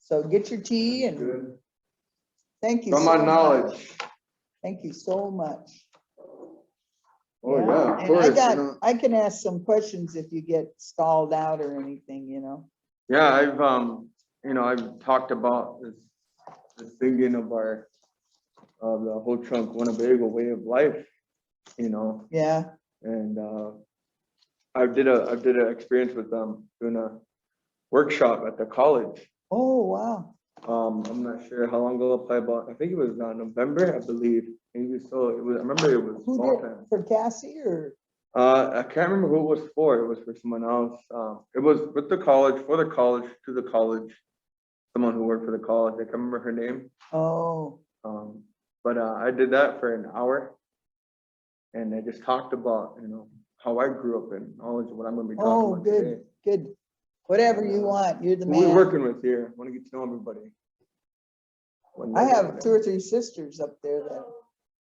So get your tea and Good. thank you From so my much. knowledge. Thank you so much. Oh yeah, of And course. I can ask some questions if you get stalled out or anything, Yeah, I've talked about this thinking of the HoChunk Winnebago way of life, Yeah. and I did an experience with them doing a workshop at the college. Oh, wow. I'm not sure how long ago, I think it was November, I believe. Maybe so. I remember it was Who fall did, time. for Cassie or? I can't remember who it was for. It was for someone else. It was with the college, for the college, to the college. Someone who worked for the college. I can't remember her name. Oh, But I did that for an hour, and I just talked about, how I grew up and all of what I'm going to be talking oh, about today. good. Whatever you want, you're the Who we man. working with here? I want to get to know everybody. I have 2 or 3 sisters up there that.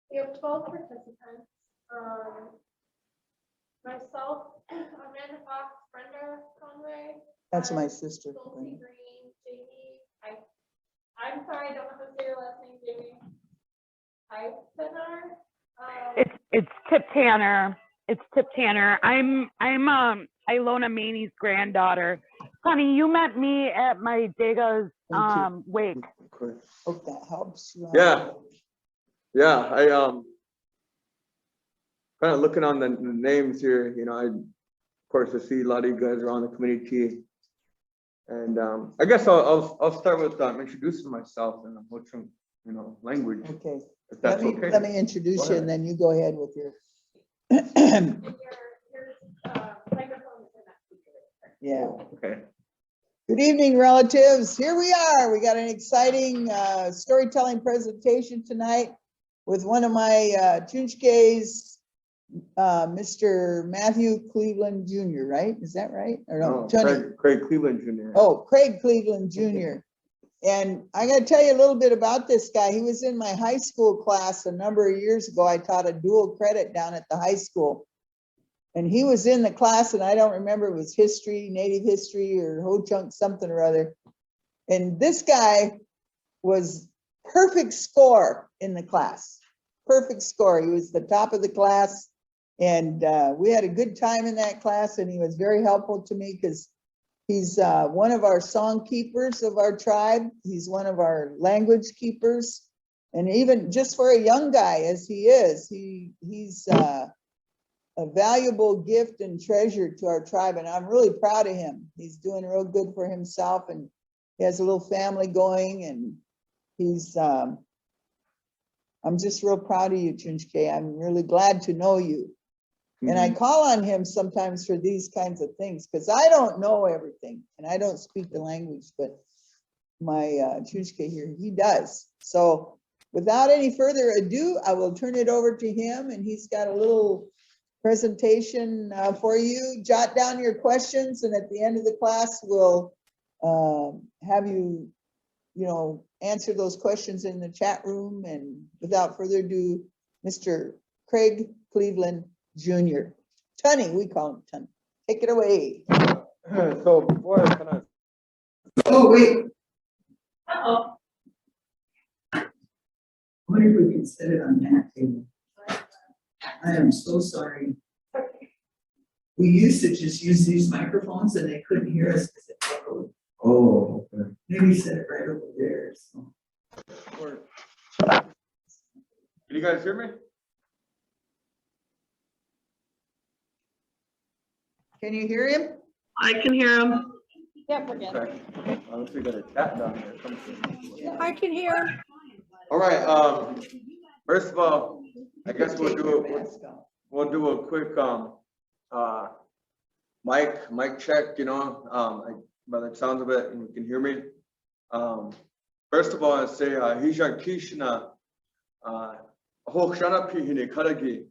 We have 12 participants. Myself, Amanda Fox, Brenda Conway. That's my sister. Sophie Green, Jamie. I'm sorry, I don't know how to say your last name, Jamie. It's Tip Tanner. It's Tip Tanner. I'm Ilona Maney's granddaughter. Honey, you met me at my Dega's wake. Hope that helps you. Yeah. I kind of looking on the names here. Of course I see a lot of you guys are on the committee, and I guess I'll start with introducing myself in the HoChunk, language. Okay. If that's okay. Let me introduce you and then you go ahead with your. Yeah. Okay. Good evening, relatives. Here we are. We got an exciting storytelling presentation tonight with one of my Tunchke's, Mr. Matthew Cleveland Jr., right? Is that right? Or no, Tunny. Craig Cleveland Jr. Oh, Craig Cleveland Jr. And I got to tell you a little bit about this guy. He was in my high school class a number of years ago. I taught a dual credit down at the high school. And he was in the class, and I don't remember, it was history, native history, or HoChunk something or other. And this guy was perfect score in the class. Perfect score. He was the top of the class. And we had a good time in that class, and he was very helpful to me because he's one of our song keepers of our tribe. He's one of our language keepers. And even just for a young guy as he is, he's a valuable gift and treasure to our tribe, and I'm really proud of him. He's doing real good for himself, and he has a little family going, and he's I'm just real proud of you, Tunchke. I'm really glad to know you. And I call on him sometimes for these kinds of things because I don't know everything and I don't speak the language, but my Tunchke here, he does. So without any further ado, I will turn it over to him, and he's got a little presentation for you. Jot down your questions, and at the end of the class, we'll have you, answer those questions in the chat room. And without further ado, Mr. Craig Cleveland Jr. Tunny, we call him Tunny. Take it away. So before I kind of. Oh, wait. Uh-oh. I wonder if we can set it on that table. I am so sorry. We used to just use these microphones and they couldn't hear us because it echoed. Oh, okay. Maybe set it right over there. So. Can you guys hear me? Can you hear him? I can hear him. Yep, we're good. Okay. Unless we got a chat down here. Something. I can hear. All right. First of all, I guess we'll do a quick mic check. By the sounds of it, and you can hear me. First of all, I say Hīcāng Kishna Hōkshana Pihine Karagi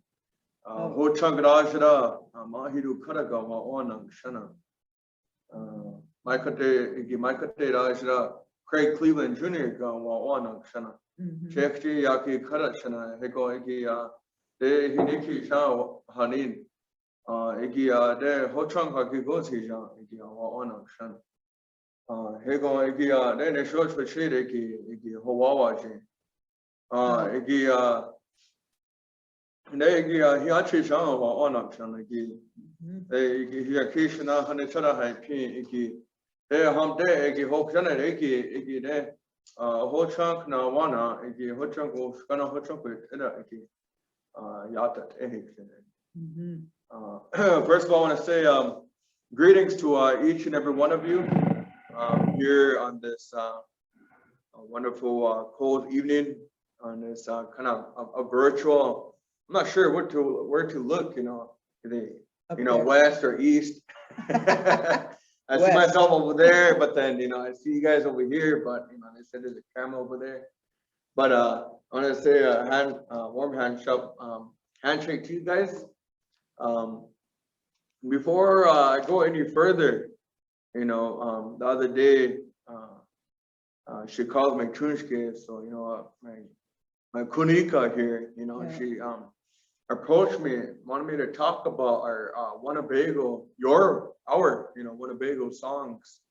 HoChunk Rajara Mahiru Karaga Waonang Shana Maikate Rajara Craig Cleveland Jr. Ga Waonang Shana Chekti Yaki Karachana Heko Igi De Hiniki Sha Hanin Igi De HoChunk Haki Gozi Igi Waonang Shana Hōcąk igi then the short for shit igi Hawaii. Igi igi he actually shang on option igi he occasion hanechara hai pin igi hamde igi HoChunk igi de HoChunk na wana igi HoChunk go kana HoChunk igi yata first of all, I want to say greetings to each and every one of you here on this wonderful cold evening on this kind of a virtual. I'm not sure where to look, west or east. I see myself over there, but then I see you guys over here, but they said there's a camera over there. But I want to say a warm handshake to you guys. Before I go any further, the other day she called my Tunchke, so my Kunika here, she approached me, wanted me to talk about our Winnebago, our Winnebago songs,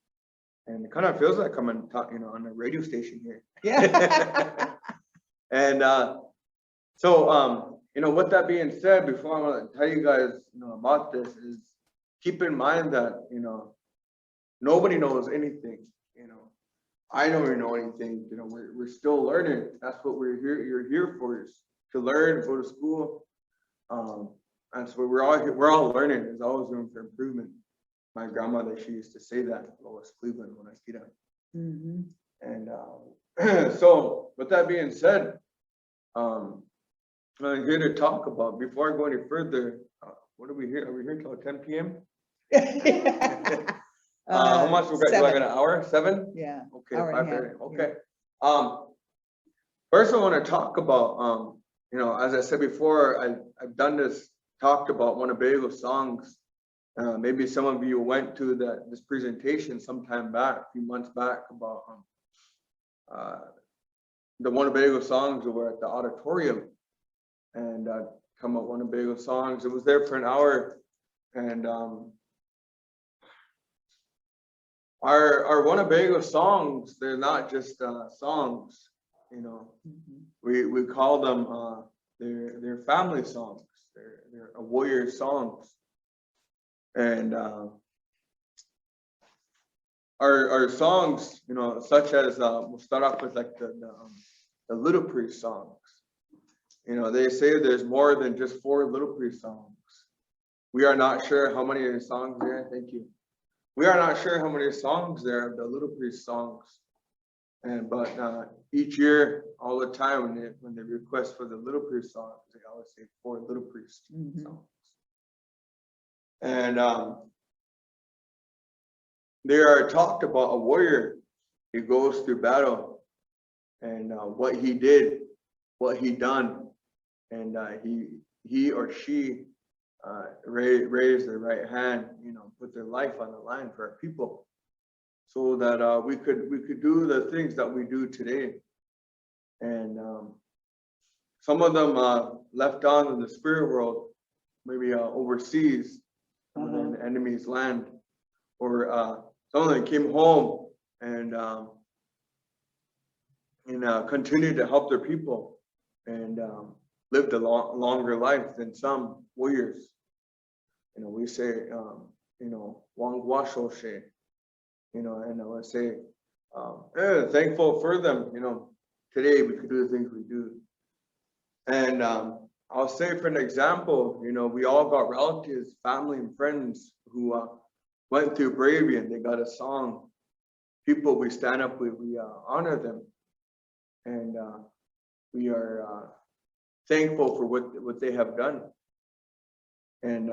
and it kind of feels like I'm on a radio station here. Yeah. And so with that being said, before I want to tell you guys about this, is keep in mind that nobody knows anything. I don't even know anything. We're still learning. That's what you're here for, is to learn, go to school. And so we're all learning. There's always room for improvement. My grandmother, she used to say that, Lois Cleveland, when I see that. And so with that being said, I'm here to talk about, before I go any further, what are we here? Are we here till 10 p.m.? How much we got? Do I got an hour? 7? Yeah. Okay, hour and a 5:30. half, Okay. First I want to talk about, as I said before, I've done this, talked about Winnebago songs. Maybe some of you went to this presentation sometime back, a few months back, about the Winnebago songs over at the auditorium, and come up Winnebago songs. It was there for an hour, and our Winnebago songs, they're not just songs, we call them they're family songs, they're a warrior songs. And our songs, such as we'll start off with like the Little Priest songs. They say there's more than just 4 Little Priest songs. We are not sure how many songs there. Thank you. We are not sure how many songs there are, the Little Priest songs. But each year, all the time, when they request for the Little Priest songs, they always say 4 Little Priest songs. And they are talked about a warrior. He goes through battle, and what he did, what he done, and he or she raised their right hand, put their life on the line for our people, so that we could do the things that we do today. And some of them left on in the spirit world, maybe overseas, in the enemy's land, or some of them came home and continued to help their people, and lived a longer life than some warriors. We say, Wang Guasho She, and I would say, thankful for them, today we could do the things we do. And I'll say, for an example, we all got relatives, family, and friends who went through bravery, and they got a song. People we stand up with, we honor them, and we are thankful for what they have done. And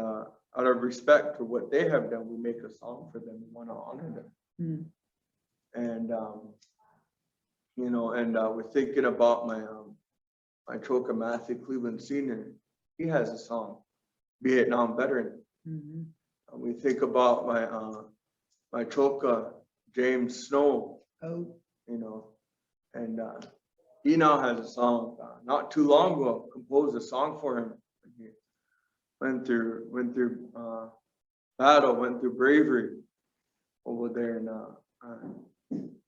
out of respect for what they have done, we make a song for them. We want to honor them. And we're thinking about my Choka Matthew Cleveland Sr. He has a song, Vietnam veteran. We think about my Choka James Snow. And he now has a song. Not too long ago, composed a song for him. He went through battle, went through bravery over there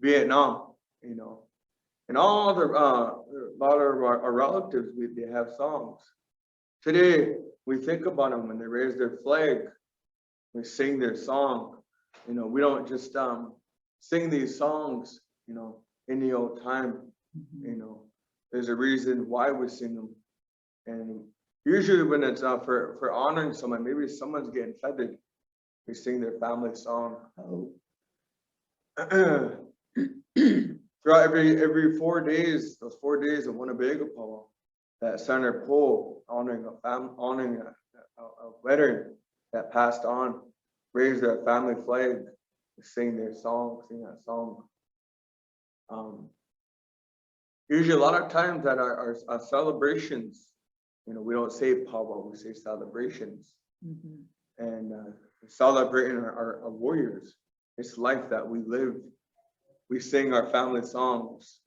Vietnam, you know, and all the a lot of our relatives, they have songs. Today, we think about them when they raise their flag, we sing their song. You know, we don't just sing these songs, you know, any old time. You know, there's a reason why we sing them, and usually when it's for honoring someone, maybe someone's getting feathered, we sing their family song. Oh, Throughout every 4 days, those 4 days of Winnebago power, that center pole honoring a veteran that passed on, raised their family flag, sing their song, sing that song. Usually, a lot of times at our celebrations, you know, we don't say power, we say celebrations, mhm. and celebrating our warriors. It's life that we live. We sing our family songs.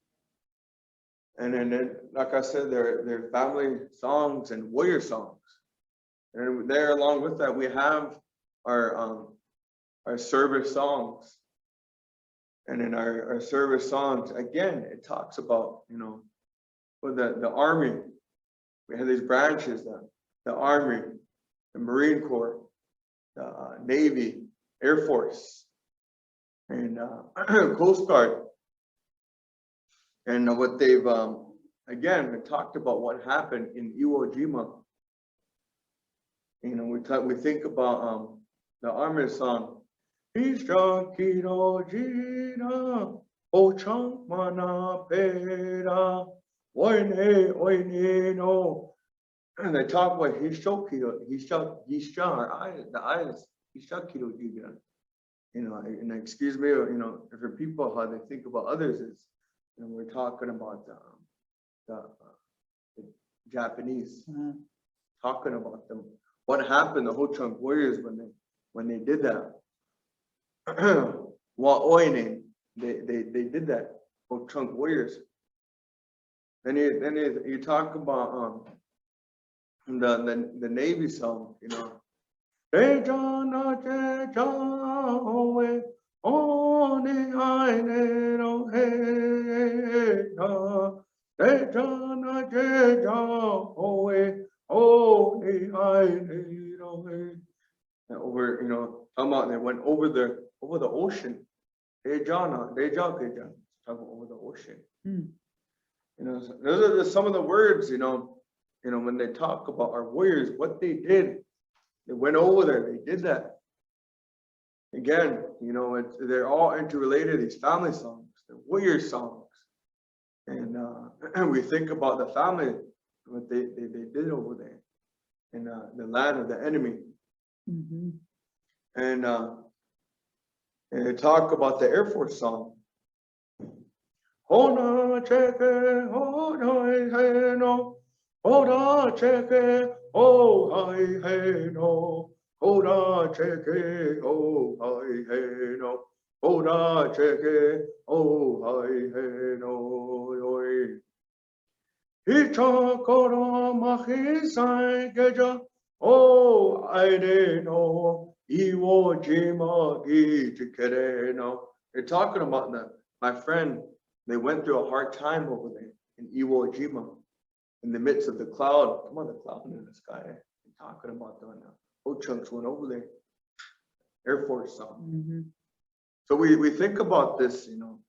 And then, like I said, they're family songs and warrior songs. And there, along with that, we have our service songs. And in our service songs, again, it talks about, you know, with the Army. We have these branches, the Army, the Marine Corps, the Navy, Air Force, and Coast Guard. And what they've, again, it talked about what happened in Iwo Jima. You know, we think about the Army song. HoChunk mana pera, oine no. And they talk about the eyes, you know, and excuse me, you know, for people how they think about others is, you know, we're talking about the Japanese, talking about them. What happened, the HoChunk warriors when they did that? Oine, they did that. HoChunk warriors. Then you talk about the Navy song, you know. Over, you know, talking about they went over the ocean. Talking over the ocean. Hmm. You know, so those are some of the words, you know, when they talk about our warriors, what they did. They went over there, they did that. Again, you know, they're all interrelated, these family songs, the warrior songs. And we think about the family, what they did over there in the land of the enemy. Mhm. And they talk about the Air Force song. Hona cheke, hona hey no, hona cheke, oh hi hey no, hona cheke, oh hi hey no, hona cheke, oh hi hey no, oi. Hicha kora mahi sai geja, oh I no, Iwo Jima gi no. They're talking about my friend. They went through a hard time over there in Iwo Jima, in the midst of the cloud. Come on, the cloud in the sky. They're talking about the HoChunks went over there. Air Force song. Mhm. So we think about this, you know,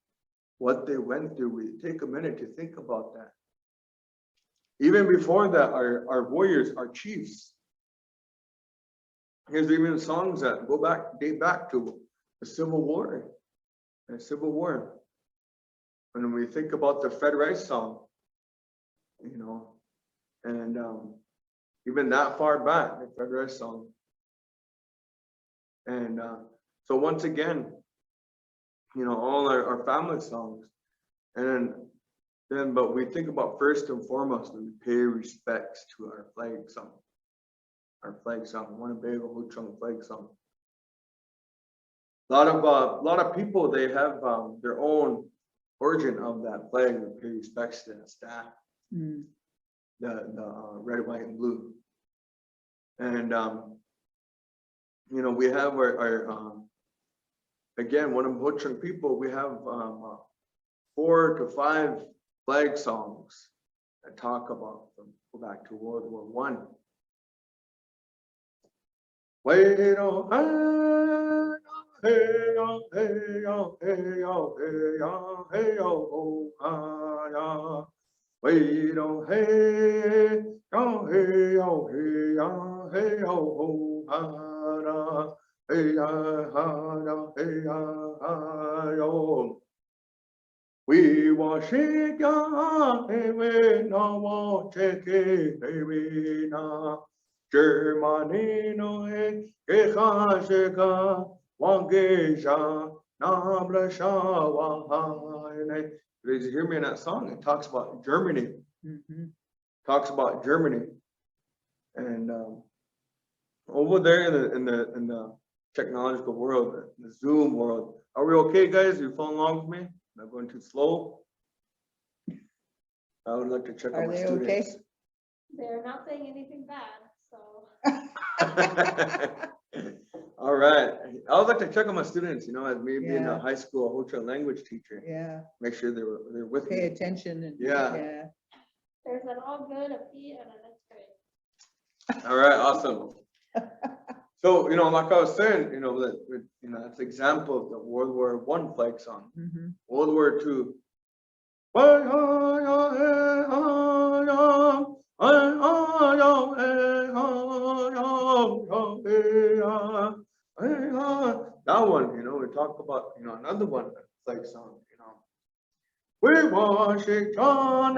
what they went through. We take a minute to think about that. Even before that, our warriors, our chiefs. Here's even songs that date back to the Civil War. The Civil War. When we think about the Fred Rice song, you know, and even that far back, the Fred Rice song. And so once again, you know, all our family songs. And then, but we think about first and foremost, we pay respects to our flag song. Our flag song, Winnebago HoChunk flag song. A lot of people, they have their own origin of that flag. We pay respects to that staff, Mm. the red, white, and blue. And you know, we have our again, one of HoChunk people, we have 4 to 5 flag songs that talk about go back to World War One. Wait on, hey, oh, hey, oh, hey, oh, hey, oh, hey, oh, ah, yeah. Wait on, hey, oh, hey, oh, hey, oh, hey, oh, ah, da. Hey, ah, ah, da, hey, ah, ah, yo. We wash it, ya, hey, we no wash it, hey, we na. Germany no hey, Gehashika, Wangesha, Nablasha, Wahane. Did you hear me in that song? It talks about Germany. Mhm. Talks about Germany, and over there in the technological world, the Zoom world. Are we okay, guys? You following along with me? Am I going too slow? I would like to check Are on my they okay? students. They're not saying anything bad, so. All right. I would like to check on my students, as me being Yeah. a high school Hōcōng language teacher. Yeah, Make sure they're with pay me. attention and. Yeah. There's an all good, a P, and an X grade. All right, awesome. So, like I was saying, that's an example of the World War One flag song. Mhm. World War Two. That one, we talk about, another one, flag song, We Washington,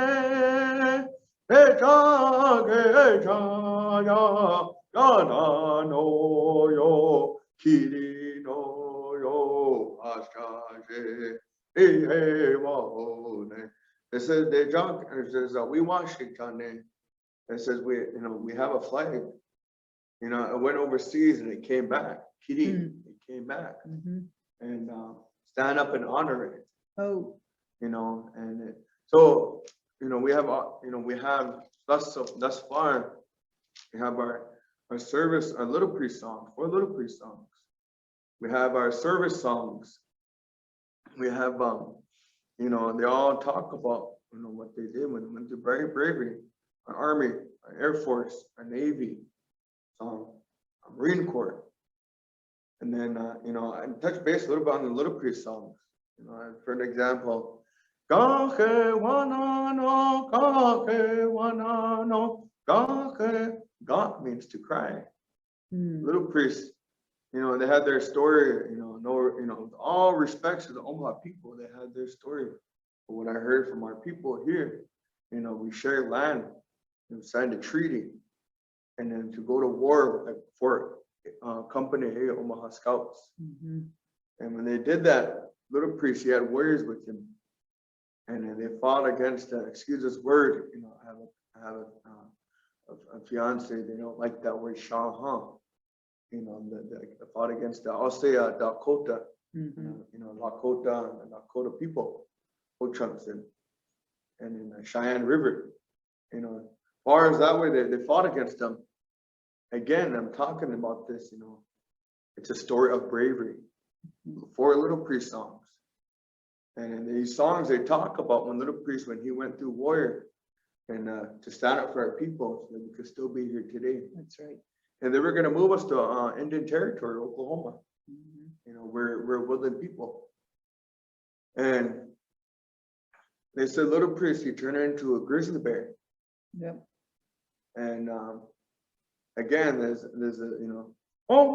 no yo, kiri no yo, ashaje. Hey, hey, whoa, it says they junk. It says we Washington. It says we have a flag. It went overseas and it came back. Kitty, it came back, Mhm. and stand up and honor it. Oh, And so we have we have thus far we have our service, our little priest songs, 4 little priest songs. We have our service songs. We have they all talk about, what they did when they went through bravery, our Army, our Air Force, our Navy, our Marine Corps. And then, I touch base a little bit on the Little Priest songs. For an example, Gache wanano, gache wanano, gache. Gach means to cry. Little Priest, they had their story, with all respects to the Omaha people, they had their story. But what I heard from our people here, we share land, we signed a treaty, and then to go to war for Company A Omaha Scouts. Mhm. And when they did that, Little Priest, he had warriors with him, and then they fought against, excuse this word, I have a fiance, they don't like that word, Shahan. They fought against I'll say Dakota, Mhm. Lakota and Dakota people, HoChunks and in the Cheyenne River, far as that way, they fought against them. Again, I'm talking about this, it's a story of bravery. 4 Little Priest songs. And in these songs, they talk about when Little Priest, when he went through war and to stand up for our people so that we could still be here today. That's right. And they were going to move us to Indian Territory, Oklahoma. Mhm. We're woodland people. And they said Little Priest, he turned into a grizzly bear. Yep. And again, there's a, oh,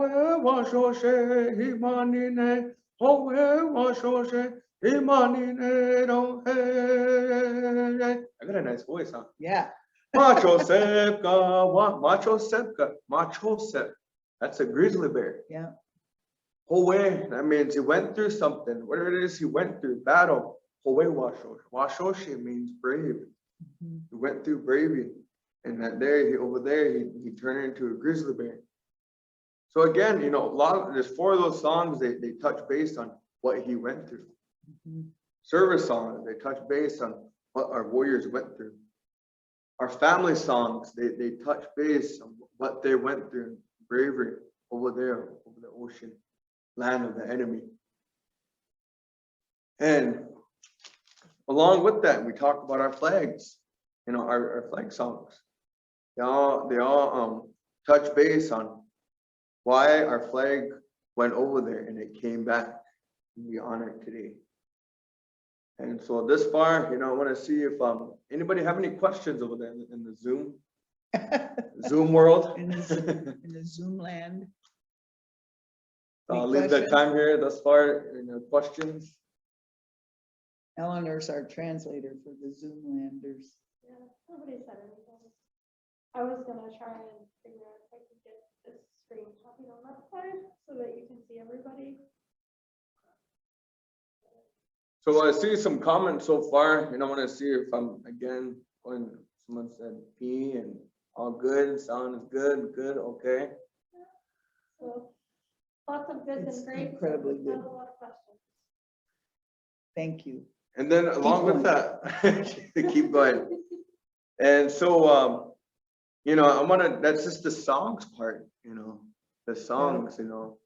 washoshe, himanine, oh, washoshe, himanine, don't hey. I got a nice voice, huh? Yeah. Macho Sepka, what? Macho Sepka, Macho Sep. That's a grizzly bear. Yeah. Howe, that means he went through something. Whatever it is he went through, battle. Howe Washoshi. Washoshi means brave. Mhm. He went through bravery. And that there, over there, he turned into a grizzly bear. So again, there's 4 of those songs, they touch base on what he went through. Mhm. Service songs, they touch base on what our warriors went through. Our family songs, they touch base on what they went through, bravery over there, over the ocean, land of the enemy. And along with that, we talk about our flags, you know, our flag songs. They all touch base on why our flag went over there and it came back and we honor it today. And so this far, you know, I want to see if anybody have any questions over there in the Zoom world. In the Zoom land. I'll Any leave that questions? time here thus far. Questions? Eleanor's our translator for the Zoom landers. Yeah, nobody said anything. I was gonna try and figure out if I could get this screen copied on that side so that you can see everybody. So I see some comments so far. You know, I want to see if again, when someone said P and all good, sound is good, okay. So lots of goods It's and greats. incredibly Not good. a lot of questions. Thank you. And then along with that, keep going. And so, you know, that's just the songs part, you know, the songs, you know,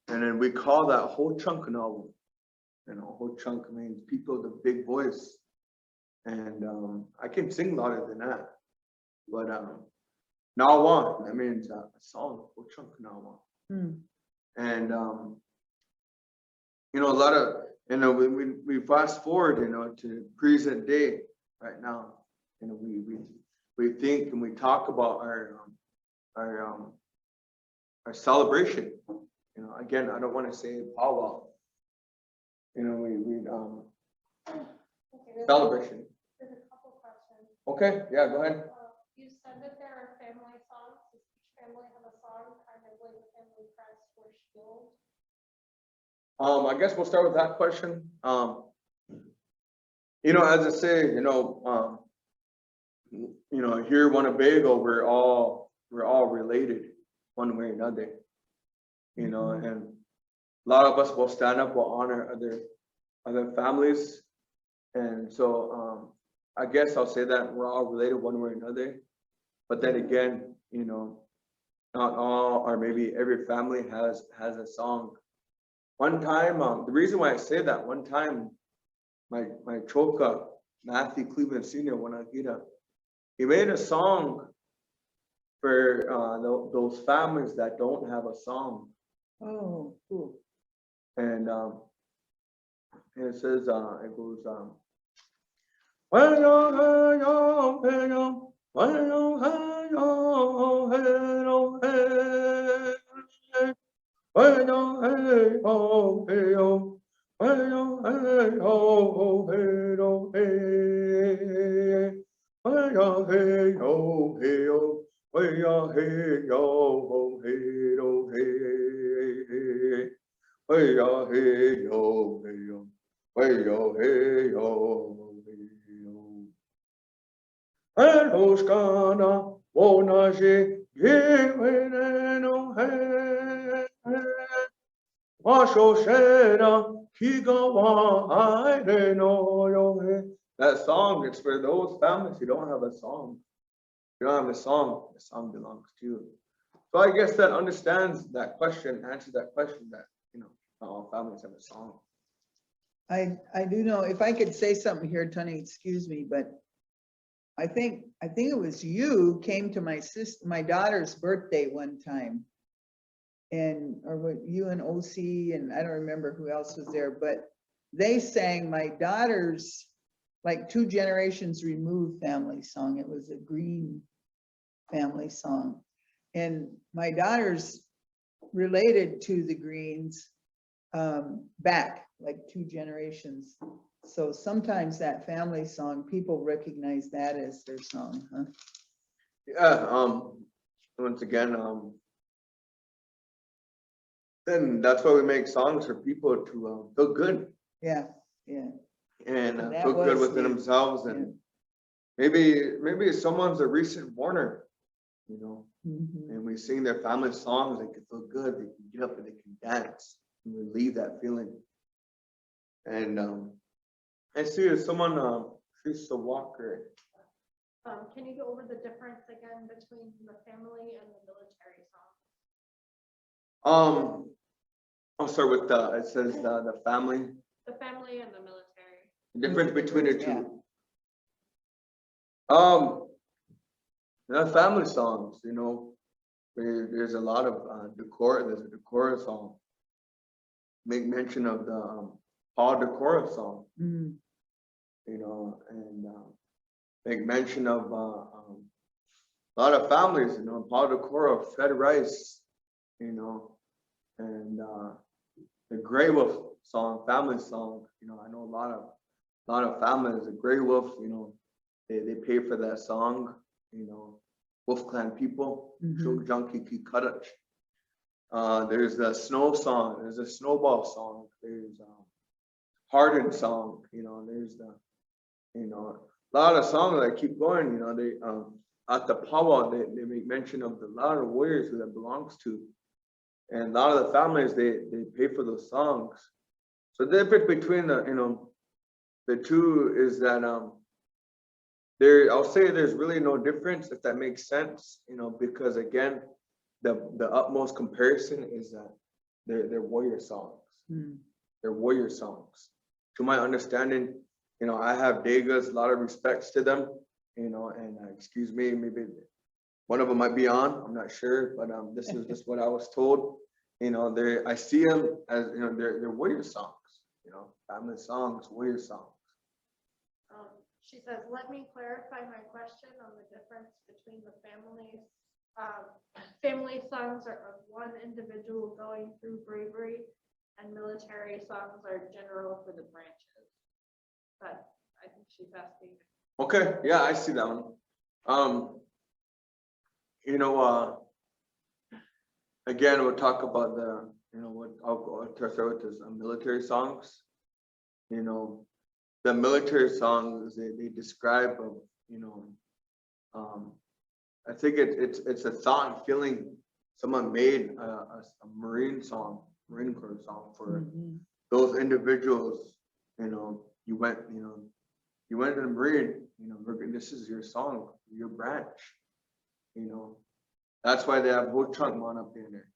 and then we call that HoChunk album. You know, HoChunk means people with a big voice. And I can sing louder than that. But Nawa, that means a song, HoChunk Nawa. And, you know, a lot of, you know, we fast forward, you know, to present day right now. You know, we think and we talk about our celebration. You know, again, I don't want to say powwow. You know, Okay, celebration. there's a couple questions. Okay, yeah, go ahead. You said that there are family songs. Does each family have a song, kind of like the family crest or shield? I guess we'll start with that question. You know, as I say, you know, here in Winnebago, we're all related one way or another. You know, and a lot of us will stand up, will honor other families, and so I guess I'll say that we're all related one way or another. But then again, you know, not all or maybe every family has a song. One time, the reason why I say that, one time, my choka, Tunny Cleveland Senior, Wanagita, he made a song for those families that don't have a song. Oh, cool. And it says, it goes, hey yo, hey yo, hey yo, hey yo, hey yo, hey yo. And Hōcānā wonaji gīwēnēno he. Washo shēra kigawa aireno yo he. That song, it's for those families who don't have a song. If you don't have a song, the song belongs to you. So I guess that understands that question, answers that question that, you know, not all families have a song. I do know, if I could say something here, Tunny, excuse me, but I think it was you came to my daughter's birthday one time. And, or what, you and OC, and I don't remember who else was there, but they sang my daughter's, like 2 generations removed family song. It was a Green family song. And my daughter's related to the Greens back like 2 generations. So sometimes that family song, people recognize that as their song, huh? Yeah, once again, then that's why we make songs for people to feel good. Yeah, yeah. And That feel good was within the- themselves, and maybe someone's a recent mourner, you know, Mhm. and we sing their family songs, they can feel good, they can get up and they can dance and relieve that feeling. And I see someone, Teresa Walker. Can you go over the difference again between the family and the military song? I'll start with it says the family. The family and the military. The difference between the Yeah. two. The family songs, you know, there's a lot of decor. There's a decor song. Make mention of the Paul Decor song, Mm. you know, and make mention of a lot of families, you know, Paul Decor, Fred Rice, you know, and the Grey Wolf song, family song, you know, I know a lot of families, the Grey Wolf, you know, they pay for that song, you know, Wolf Clan people, Mhm. Junkie Kudach. There's the snow song, there's a snowball song, there's Harden song, you know, there's the, you know, a lot of songs that keep going, you know, they at the powwow they make mention of the lot of warriors who that belongs to. And a lot of the families they pay for those songs. So the difference between the, you know, the two is that I'll say there's really no difference, if that makes sense, you know, because again, the utmost comparison is that they're warrior songs. Mm. They're warrior songs. To my understanding, you know, I have Degas, a lot of respects to them, you know, and excuse me, maybe one of them might be on, I'm not sure, but this is just what I was told. You know, I see them as, you know, they're warrior songs, you know, family songs, warrior songs. She says, let me clarify my question on the difference between the families. Family songs are of one individual going through bravery, and military songs are general for the branches. But I think she's asking. Okay, yeah, I see that one. You know, again, we'll talk about the, you know, what I'll start with this military songs. You know, the military songs they describe, you know, I think it's a thought and feeling. Someone made a Marine Corps song for Mhm. those individuals. You know, you went in the Marine. You know, this is your song, your branch. You know, that's why they have HoChunk man up in there.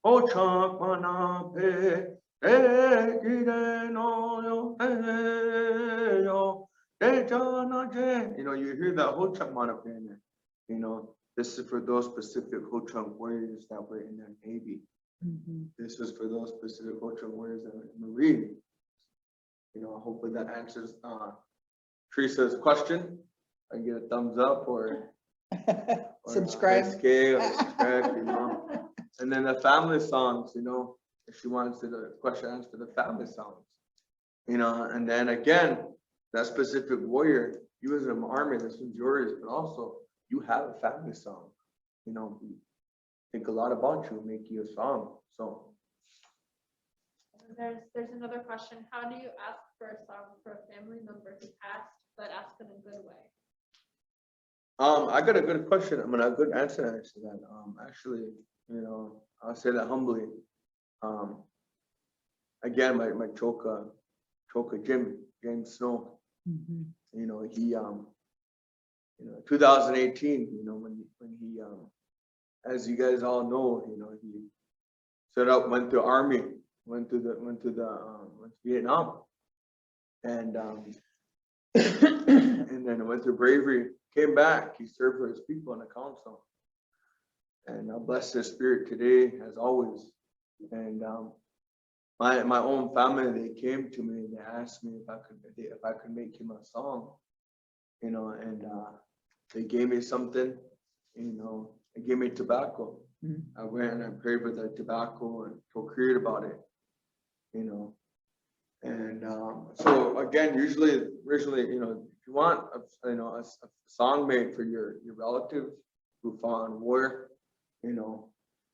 HoChunk man up here. You know, you hear that HoChunk man up in there. You know, this is for those specific HoChunk warriors that were in the Navy. Mhm. This is for those specific HoChunk warriors that were in the Marine. You know, hopefully that answers Teresa's question. I get a thumbs up or Subscribe. scale, subscribe, you know. And then the family songs, you know, if she wants to the question answer the family songs, you know, and then again, that specific warrior, you as an army, this was yours, but also you have a family song, you know, think a lot about you, make you a song. So There's another question. How do you ask for a song for a family member who passed, but ask in a good way? I got a good question. I mean, a good answer to that. Actually, you know, I'll say that humbly. Again, my choka James Snow. Mhm. You know, he, you know, 2018. You know, when he, as you guys all know, you know, he set up, went to army, went to Vietnam, and and then went through bravery. Came back. He served for his people in the council. And I bless his spirit today, as always. And my own family, they came to me. They asked me if I could make him a song, you know. And they gave me something, you know. They gave me tobacco. Mhm. I went and I prayed with the tobacco and procreated about it, you know. And so again, originally, you know, if you want a song made for your relative who fought in war, you know,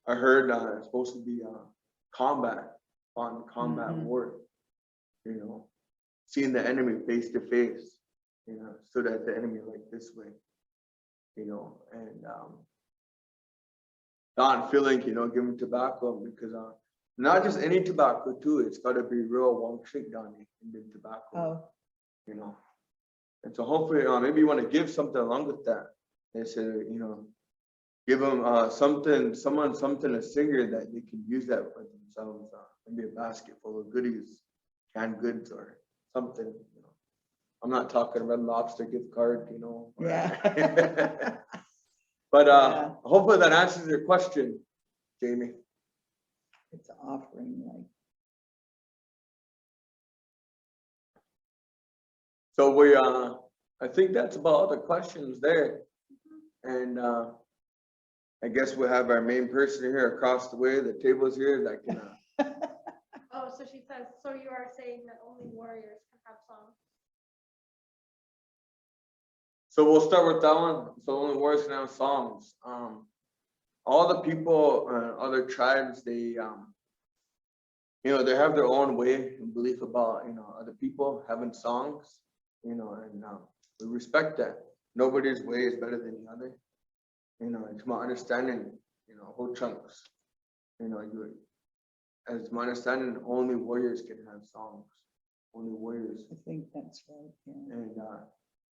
I heard it's supposed to be combat, fought in combat Mhm. war, you know, seeing the enemy face to face, you know, stood at the enemy like this way, you know, and not feeling, you know, giving tobacco because not just any tobacco too, it's got to be real Wong Shik Donnie in the tobacco, Oh, you know. And so hopefully, maybe you want to give something along with that. They said, you know, give them something, a singer that they can use that for themselves. Maybe a basket full of goodies, canned goods or something, you know. I'm not talking Red Lobster gift card, you know. Yeah. But Yeah. hopefully that answers your question, Jamie. It's offering like. So we, I think that's about all the questions there. And I guess we'll have our main person here across the way, the table's here that can, Oh, so she says, so you are saying that only warriors can have songs? so we'll start with that one. So only warriors can have songs. All the people, other tribes, they, you know, they have their own way and belief about, you know, other people having songs, you know, and we respect that. Nobody's way is better than the other. You know, it's my understanding, you know, HoChunks, you know, as my understanding, only warriors can have songs. Only warriors. I think that's right, yeah. And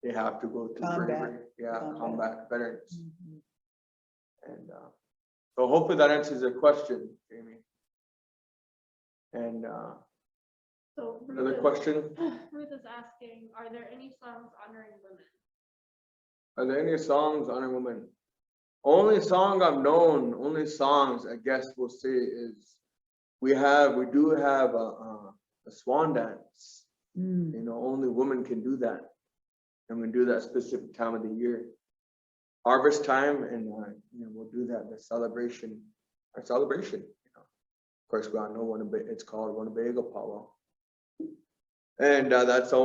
they have to go through Combat. bravery. Yeah, Combat. combat veterans. Mhm. And so hopefully that answers your question, Jamie. And So another Ruth is, question, Ruth is asking, are there any songs honoring women? are there any songs honoring women? Only song I've known, only songs I guess we'll say is we do have a swan dance. Mm. You know, only women can do that. And we do that specific time of the year. Harvest time, and you know, we'll do that, the celebration, our celebration. You know. Of course, we all know it's called Winnebago powwow. And that's the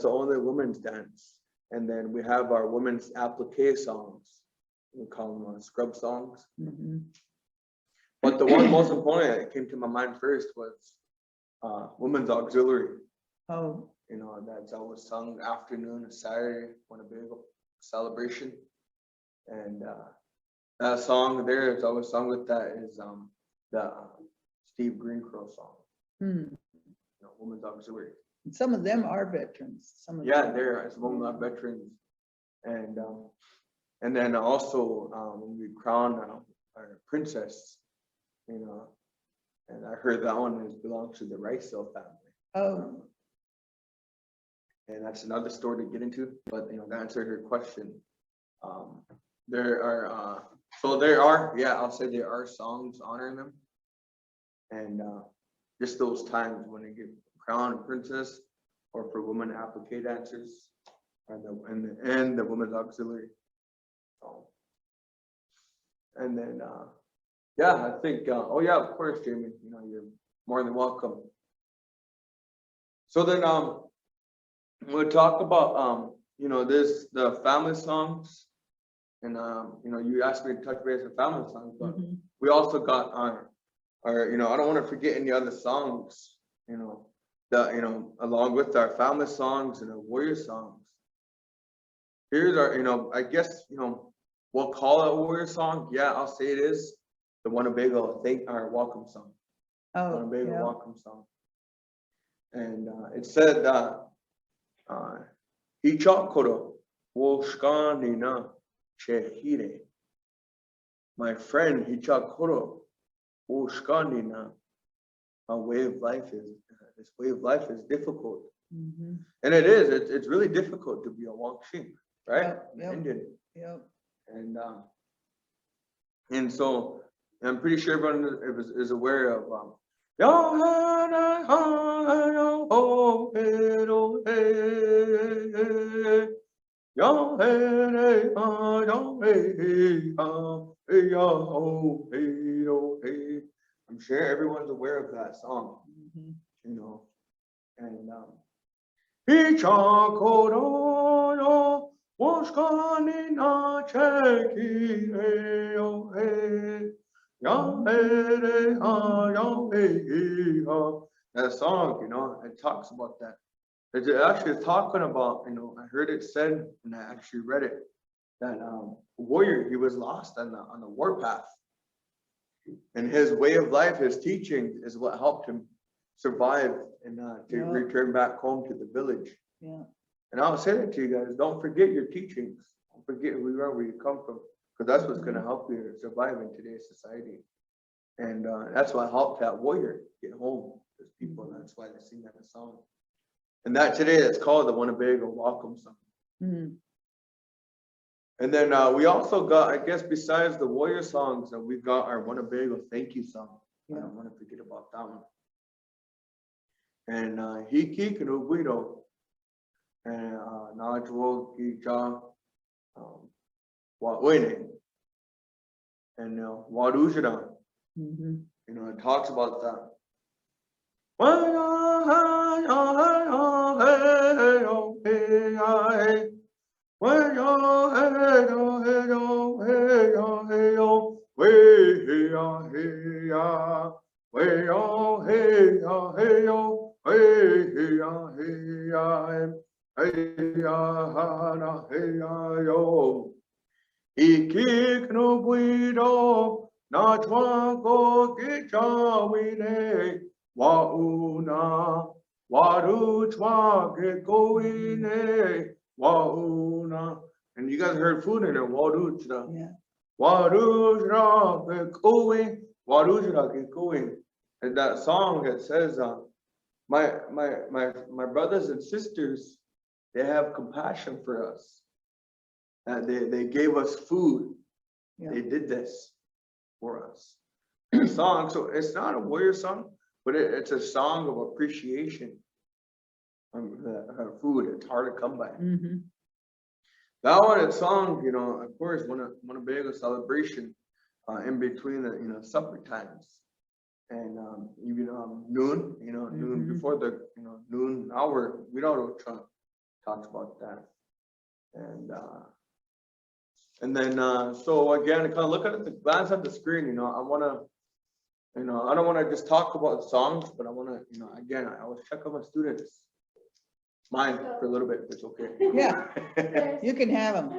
only women's dance. And then we have our women's applique songs. We call them scrub songs. Mhm. But the one most important that came to my mind first was women's auxiliary. Oh, You know, that's always sung afternoon, Saturday, Winnebago celebration. And that song there is always sung with that is the Steve Greencrow song, hmm. you know, women's auxiliary. Some of them are veterans, some of Yeah, them. there as women are veterans. And then also when we crown our princess, you know, and I heard that one belongs to the Ricehill family. Oh, And that's another story to get into, but you know, to answer your question, there are I'll say there are songs honoring them. And just those times when they get crowned a princess, or for women applique dancers, and the women's auxiliary. So, and then yeah, I think oh yeah, of course, Jamie, you know, you're more than welcome. So then we'll talk about you know, the family songs, and you know, you asked me to touch base on family songs, but mhm. we also got our you know, I don't want to forget any other songs, you know, that, you know, along with our family songs and our warrior songs. Here's our, you know, I guess, you know, we'll call it a warrior song. Yeah, I'll say it is the Winnebago our welcome song. Oh, Winnebago yeah. welcome song. And it said Hīcākoro Woshkanina Chehire. My friend Hīcākoro Woshkanina. This way of life is difficult. Mhm. And it is, it's really difficult to be a Hōcąk, right? Yep. Indian. Yep. And so I'm pretty sure everyone is aware of I'm sure everyone's aware of that song, Mhm. you know. And Hīcākoro Woshkanina Chehire. That song, you know, it talks about that. It's actually talking about, you know, I heard it said, and I actually read it, that warrior, he was lost on the warpath. And his way of life, his teaching is what helped him survive and to Yeah. return back home to the village. Yeah. And I'll say that to you guys, don't forget your teachings. Don't forget who you are, where you come from, because that's what's going to help you survive in today's society. And that's what helped that warrior get home, those people, and that's why they sing that song. And that today is called the Winnebago Welcome Song. Mhm. And then we also got, I guess, besides the warrior songs, we got our Winnebago Thank You song. I don't want to forget about that one. And Hiki Kanubuido and Najwo Gija Wawene and Wadujada. Mhm. You know, it talks about that. Na chwango kichawine wauna waru chwange goine wauna. And you guys heard food in it, waru chra. Yeah. Waru chra ke going, waru chra ke going. And that song, it says, my brothers and sisters, they have compassion for us. And they gave us food. Yeah. They did this for us. The song, so it's not a warrior song, but it's a song of appreciation. Food, it's hard to come by. Mhm. That one, it's song, you know, of course, Winnebago celebration in between the supper times and even noon, noon before the noon hour. We don't talk about that. And then, so again, kind of look at glance at the screen, I want to, I don't want to just talk about songs, but I want to, again, I always check on my students. Mine for a little bit, if it's okay. Yeah, you can have them.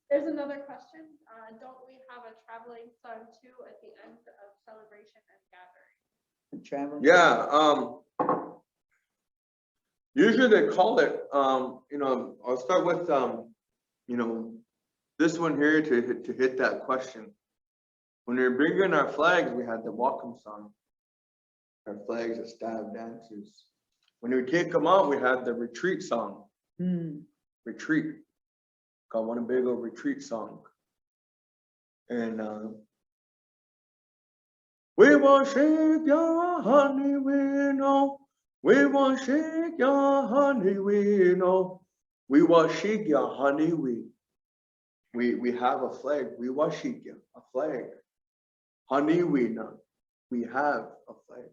There's another question. Don't we have a traveling song too at the end of celebration and gathering? Travel. Yeah, usually they call it, I'll start with, this one here to hit that question. When we bring in our flags, we had the welcome song. Our flags, the staff dancers. When we take them out, we had the retreat song. Mm. Retreat, called Winnebago retreat song. And we will shake your honey, we know. We will shake your honey, we know. We will shake your honey, we have a flag. We will shake you a flag. Honey, we know. We have a flag.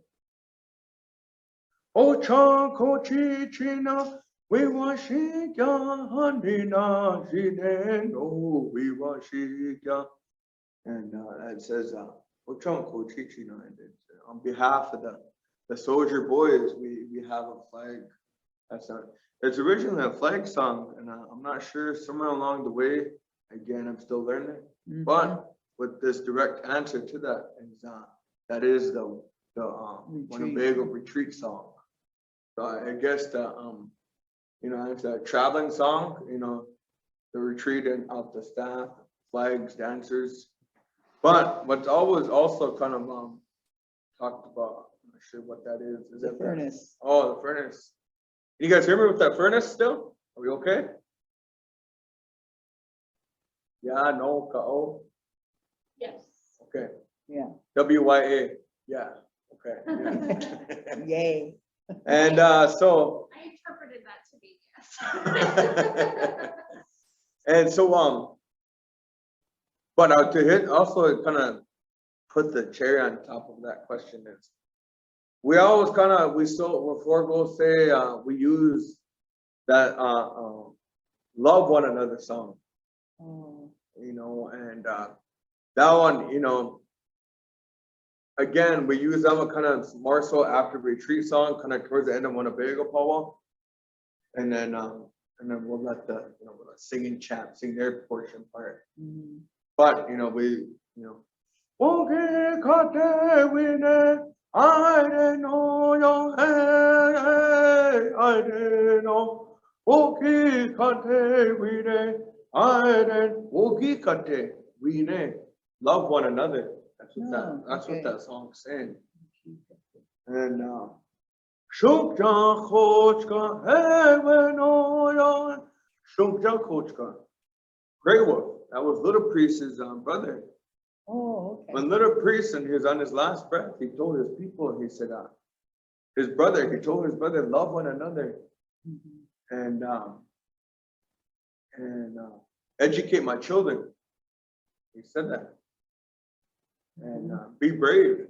HoChunk, Ho-chi-chi-na, we will shake your honey, na, no, we will shake ya. And it says, HoChunk, Ho-chi-chi-na, and on behalf of the soldier boys, we have a flag. It's originally a flag song, and I'm not sure, somewhere along the way, again, I'm still learning, Mhm. but with this direct answer to that is that is the Winnebago retreat song. So I guess it's a traveling song, the retreat and of the staff, flags, dancers. But what's always also kind of talked about, I'm not sure what that is. Is The it furnace. Oh, the furnace. You guys hear me with that furnace still? Are we okay? Yeah, no, K-O. Yes. Okay. Yeah. W-Y-A. Yeah. Okay. Yeah. Yay. And so. I interpreted that to be yes. And so but to hit also kind of put the cherry on top of that question is we always kind of before go say we use that love one another song, Oh. and that one, again, we use that one kind of more so after retreat song, kind of towards the end of Winnebago powwow, and then we'll let the we'll let singing chant sing their portion part. Mhm. But we okay, kate wine, I didn't know your hey, I didn't know. Okay, kate wine, I didn't okay, kate wine. Love one another. That's what Oh, that's okay. what that song's saying. And HoChunk, HoChunk, heaven on, HoChunk, HoChunk. Grey Wolf, that was Little Priest's brother. Oh, okay. When Little Priest, and he was on his last breath, he told his people, he said, he told his brother, love one another and educate my children. He said that. And be brave.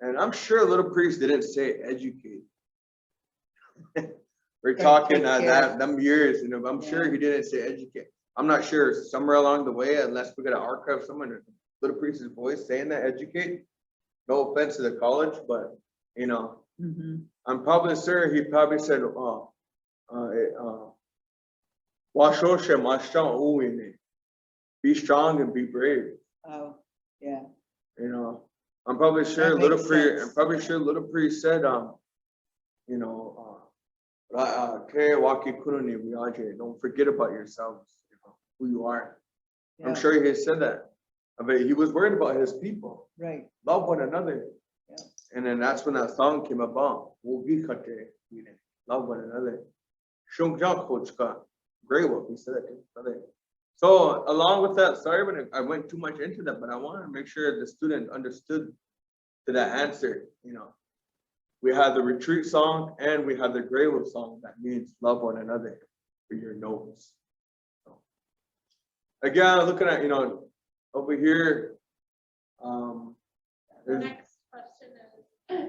And I'm sure Little Priest didn't say educate. We're talking them years, you know, I'm sure he didn't say educate. I'm not sure, somewhere along the way, unless we got to archive someone, Little Priest's voice saying that educate. No offense to the college, but you know, I'm probably sure he probably said, be strong and be brave. Oh, yeah. You know, I'm probably sure That Little makes Priest, sense. I'm probably sure Little Priest said, you know, don't forget about yourselves, you know, who you are. I'm Yeah, sure he said that. I mean, he was worried about his people. right. Love one another. Yeah. And then that's when that song came about. Love one another. Grey Wolf, he said that to his brother. So along with that, sorry, but I went too much into that, but I wanted to make sure the student understood to that answer. You know, we have the retreat song and we have the Grey Wolf song that means love one another for your notes. So, again, looking at, you know, over here, The next question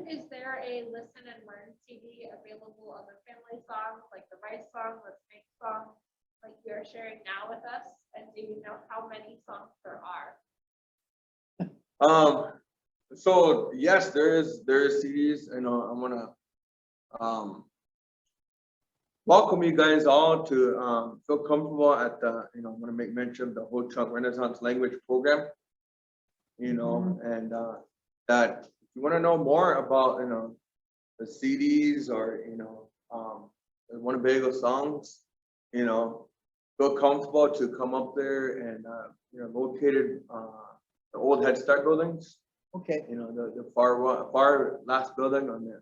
is there a listen and learn CD available of the family songs, like the rice song, the snake song, like you're sharing now with us? And do you know how many songs there are? So yes, there is CDs. You know, I'm gonna welcome you guys all to feel comfortable at the, you know, I'm gonna make mention of the HoChunk Renaissance Language Program. You know, and that if you want to know more about, you know, the CDs or, you know, the Winnebago songs, you know, feel comfortable to come up there and you know, located the old Head Start buildings. Okay. You know, the far last building on the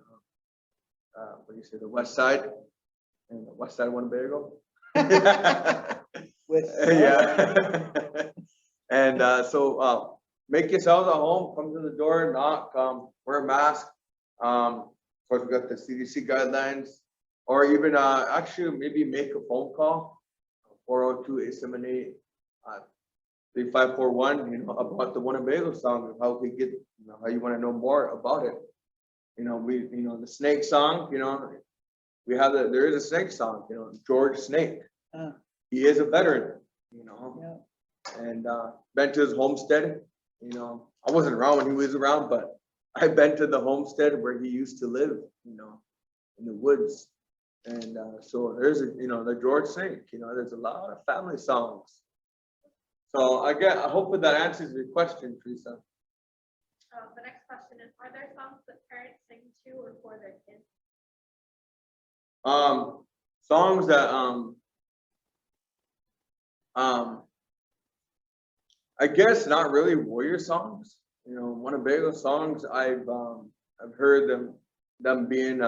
what do you say, the west side, and the west side of Winnebago. With Yeah. And so make yourselves at home, come to the door, knock, wear a mask. Of course, we got the CDC guidelines, or even actually maybe make a phone call, 402-878-3541, you know, about the Winnebago song, how we get, you know, how you want to know more about it. You know, you know, the snake song, you know, we have there is a snake song, you know, George Snake. He is a veteran, you know. Yeah. And been to his homestead. You know, I wasn't around when he was around, but I've been to the homestead where he used to live, you know, in the woods. And so there's a, you know, the George Snake, you know, there's a lot of family songs. So I hope that answers your question, Teresa. The next question is, are there songs that parents sing to or for their kids? Songs that I guess not really warrior songs. You know, Winnebago songs. I've heard them being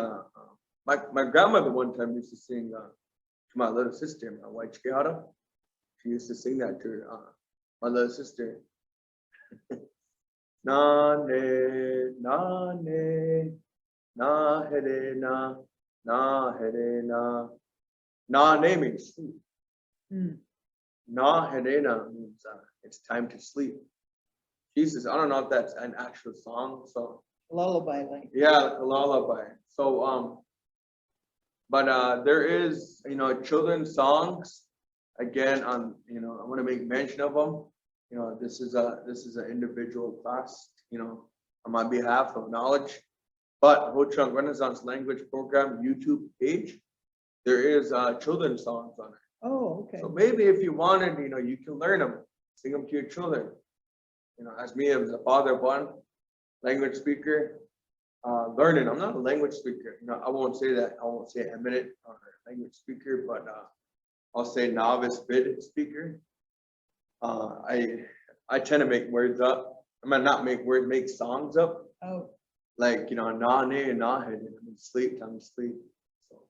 my grandmother one time used to sing to my little sister, my white Chiara. She used to sing that to my little sister. Na ne na ne na here na here na. Na ne means sleep. Na Helena means it's time to sleep. Jesus, I don't know if that's an actual song. So Lullaby, like. yeah, like a lullaby. So but there is, you know, children's songs. Again, you know, I want to make mention of them. You know, this is an individual class, you know, on my behalf of knowledge. But HoChunk Renaissance Language Program YouTube page, there is children's songs on it. Oh, okay. So maybe if you wanted, you know, you can learn them, sing them to your children. You know, as me as a father of one, language speaker, learning. I'm not a language speaker. You know, I won't say that. I won't say eminent or language speaker, but I'll say novice bid speaker. I tend to make words up. I mean, not make words, make songs up. Oh, like, you know, nah, nay, nah, head, I mean, sleep, time to sleep. So,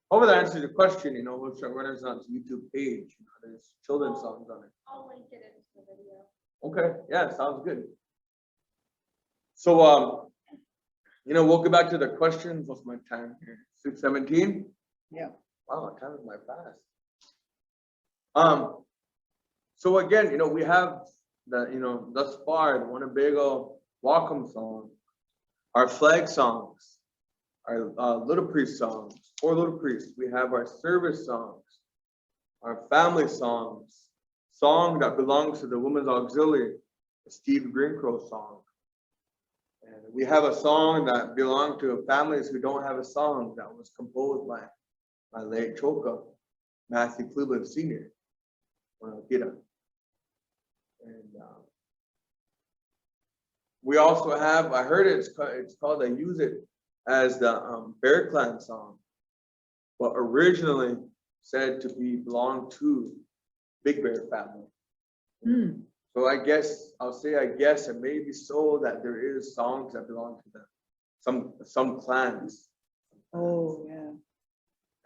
hopefully that answers your question, you know, HoChunk Renaissance YouTube page, you know, there's children's songs on it. I'll link it into the video. Okay, yeah, sounds good. So, you know, we'll get back to the questions. What's my time here? 6:17? Yeah. Wow, time is my fast. So again, you know, we have the, you know, thus far, the Winnebago welcome song, our flag songs, our Little Priest songs, 4 Little Priests. We have our service songs, our family songs, song that belongs to the Women's Auxiliary, the Steve Greencrow song. And we have a song that belonged to families who don't have a song that was composed by my late Hōcąk, Matthew Cleveland Sr. And we also have, I heard it's called, I use it as the Bear Clan song, but originally said to be belong to Big Bear family. Hmm. So I guess, I'll say I guess it may be so that there is songs that belong to them, some clans. Oh, yeah.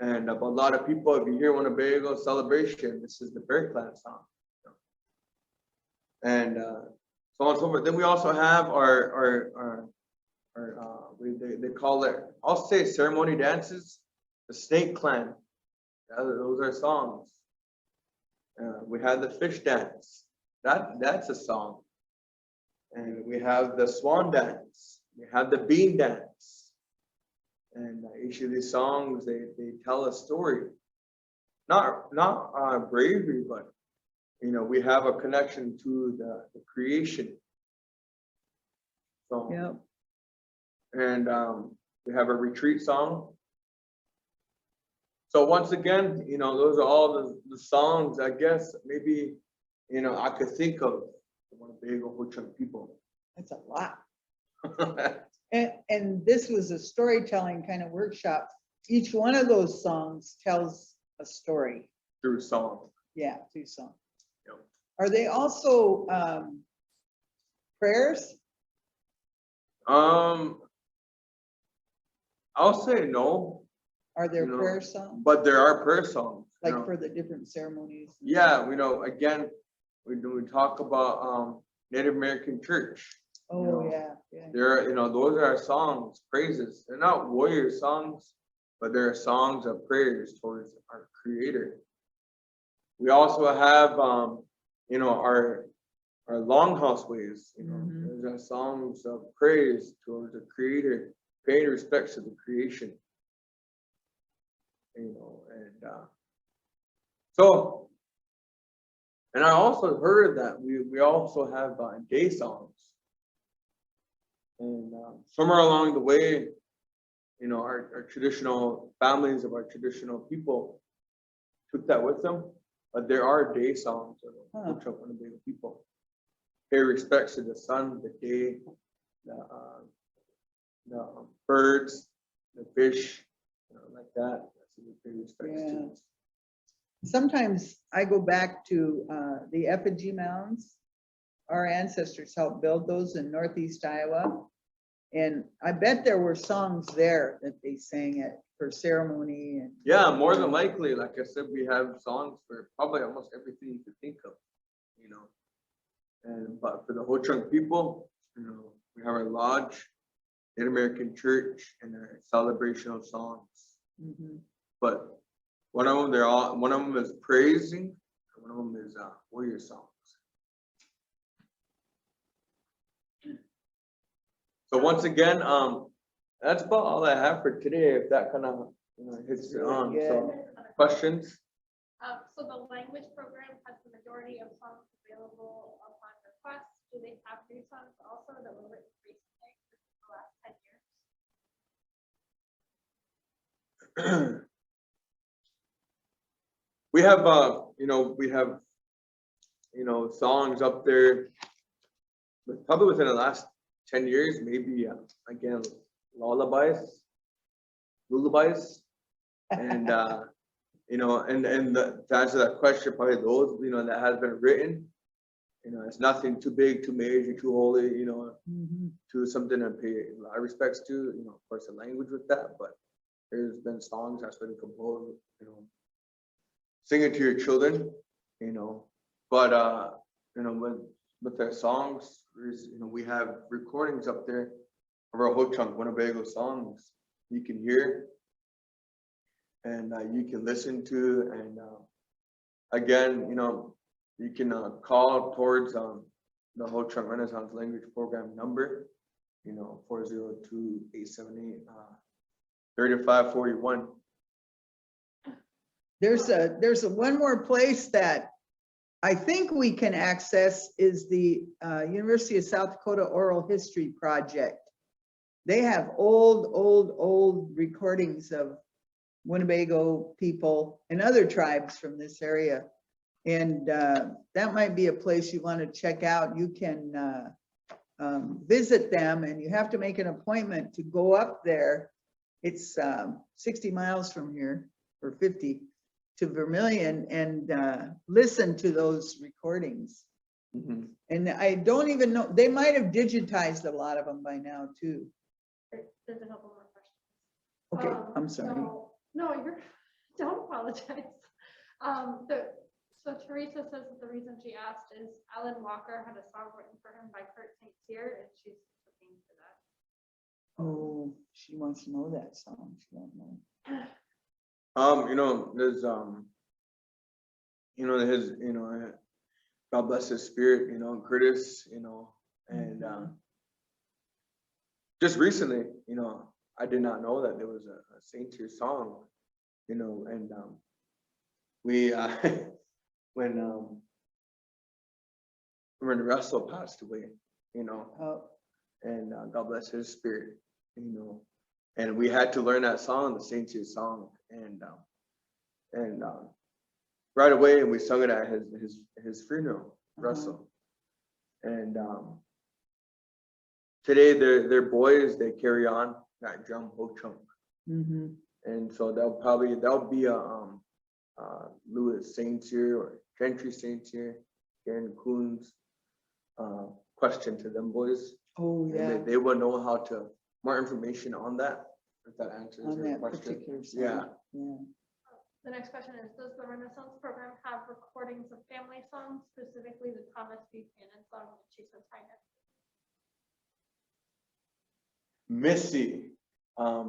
And a lot of people, if you hear Winnebago celebration, this is the Bear Clan song. And so on and so forth. Then we also have they call it, I'll say ceremony dances, the Snake Clan. Those are songs. We have the fish dance. That's a song. And we have the swan dance. We have the bean dance. And each of these songs, they tell a story. Not bravery, but you know, we have a connection to the creation. So, Yeah. and we have a retreat song. So once again, you know, those are all the songs, I guess, maybe, you know, I could think of the Winnebago HoChunk people. That's a lot. And this was a storytelling kind of workshop. Each one of those songs tells a story. Through song. Yeah, through song. Yep. Are they also prayers? I'll say no. Are there No. prayer songs? But there are prayer songs. Like you know. for the different ceremonies? Yeah, we know, again, we talk about Native American church. Oh, know, yeah, yeah. There, you know, those are our songs, praises. They're not warrior songs, but they're songs of prayers towards our Creator. We also have, you know, our longhouse ways. You know, Mhm. those are songs of praise towards the Creator, paying respects to the creation. You know, and so, and I also heard that we also have day songs. And somewhere along the way, you know, our traditional families of our traditional people took that with them. But there are day songs of the HoChunk Winnebago people. Pay respects to the sun, the day, the birds, the fish, you know, like that. That's what we pay respects to. Sometimes I go back to the effigy mounds. Our ancestors helped build those in Northeast Iowa. And I bet there were songs there that they sang at for ceremony and. Yeah, more than likely, like I said, we have songs for probably almost everything you could think of, you know. And but for the HoChunk people, you know, we have our lodge, Native American church, and our celebrational songs. Mhm. But one of them is praising, and one of them is warrior songs. So once again, that's about all I have for today. If that kind of, you know, hits it on. So questions? So the language program has the majority of songs available upon request. Do they have new songs also that were written recently in the last 10 years? We have, you know, songs up there, but probably within the last 10 years, maybe, again, lullabies, and, you know, and to answer that question, probably those, you know, that has been written, You know, it's nothing too big, too major, too holy, you know, Mhm. to something to pay a lot of respects to, you know, of course, the language with that, but there's been songs that's been composed, you know, sing it to your children, you know, but, you know, with their songs, you know, we have recordings up there of our HoChunk Winnebago songs you can hear and you can listen to, and again, you know, you can call towards the HoChunk Renaissance Language Program number, you know, 402-878-3541. There's a one more place that I think we can access is the University of South Dakota Oral History Project. They have old recordings of Winnebago people and other tribes from this area. And that might be a place you want to check out. You can visit them, and you have to make an appointment to go up there. It's 60 miles from here, or 50, to Vermilion, and listen to those recordings. Mhm. And I don't even know, they might have digitized a lot of them by now too. There's a couple more questions. Okay, I'm sorry. No, don't apologize. So Teresa says that the reason she asked is Alan Walker had a song written for him by Kurt St. Cyr, and she's looking for that. Oh, she wants to know that song. She don't know. You know, there's you know, his, you know, God bless his spirit, you know, Curtis, you know, and just recently, you know, I did not know that there was a St. Cyr song, you know, and we when Russell passed away, you know, Oh, and God bless his spirit, you know, and we had to learn that song, the St. Cyr song, and right away, and we sung it at his funeral, Russell, and today their boys, they carry on that drum, HoChunk, mhm. and so that'll be a Louis St. Cyr or Gentry St. Cyr, Garen Coon's question to them boys. Oh, And yeah, they will know how to, more information on that, if that answers on your that question. particular song. Yeah. Yeah. The next question is, does the Renaissance program have recordings of family songs, specifically the Thomas Buchanan song that she says hi to? Missy, I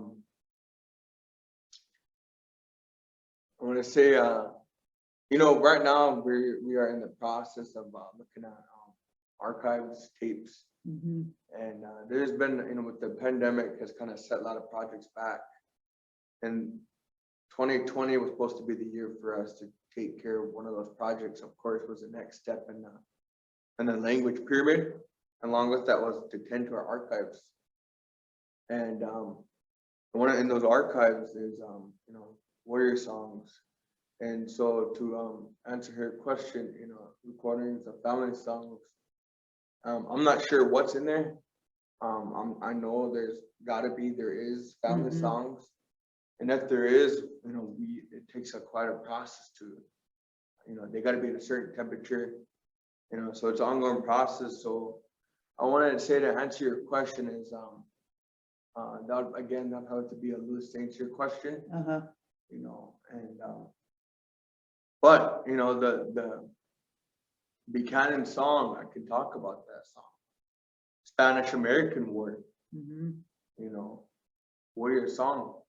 want to say, you know, right now we are in the process of looking at archives, tapes, Mhm. and there's been, you know, with the pandemic has kind of set a lot of projects back, and 2020 was supposed to be the year for us to take care of one of those projects. Of course, was the next step in the language pyramid. Along with that was to tend to our archives, and one in those archives is you know, warrior songs. And so to answer her question, you know, recordings of family songs, I'm not sure what's in there. I know there is family Mhm. songs, and if there is, you know, it takes quite a process to, you know, they got to be at a certain temperature, you know, so it's an ongoing process. So I wanted to say, to answer your question is that have to be a Louis St. Cyr question, Uh-huh. you know, and but you know, the Buchanan song, I can talk about that song. Spanish American War, Mhm. you know, warrior song.